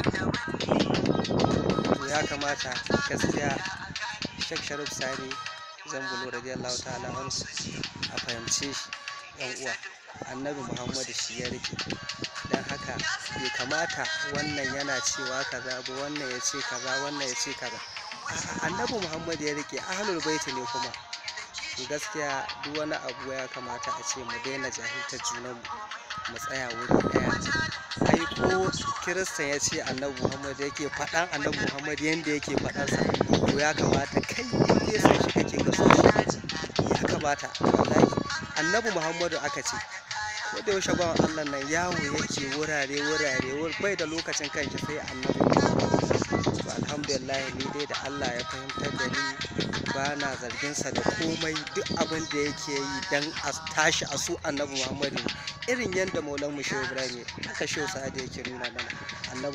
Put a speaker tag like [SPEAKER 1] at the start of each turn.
[SPEAKER 1] to ya kamata gaskiya Sheikh Sharif Sani Zambulo radiyallahu ta'ala anhu a fahimce shi yan uwa. Annabi Muhammadu shi ya rike, dan haka bai kamata wannan yana cewa kaza ba, wannan ya ce kaza, wannan ya ce kaza. Annabi Muhammadu ya rike, ahlul baiti ne kuma. To gaskiya duk wani abu ya kamata a ce mu daina jahiltar junanmu, mu tsaya wuri daya. Ai ko Kiristan ya ce Annabi Muhammadu yake faɗan Annabi Muhammadu yanda yake faɗansa, to ya kamata kai in dai san shi kake ka so shi, ya kamata wallahi. Annabi Muhammadu aka ce ko da yaushe bawan Allah nan yawo yake wurare bai da lokacin kanshi sai Annabi Muhammadu. To alhamdulillah ni dai da Allah ya fahimtar da ni ba na zargin sa da komai. Duk abin da yake yi dan a tashi a su Annabi Muhammadu, irin yanda Maulan mu Shehu Ibrahim haka Shehu Sa'ad yake nuna mana.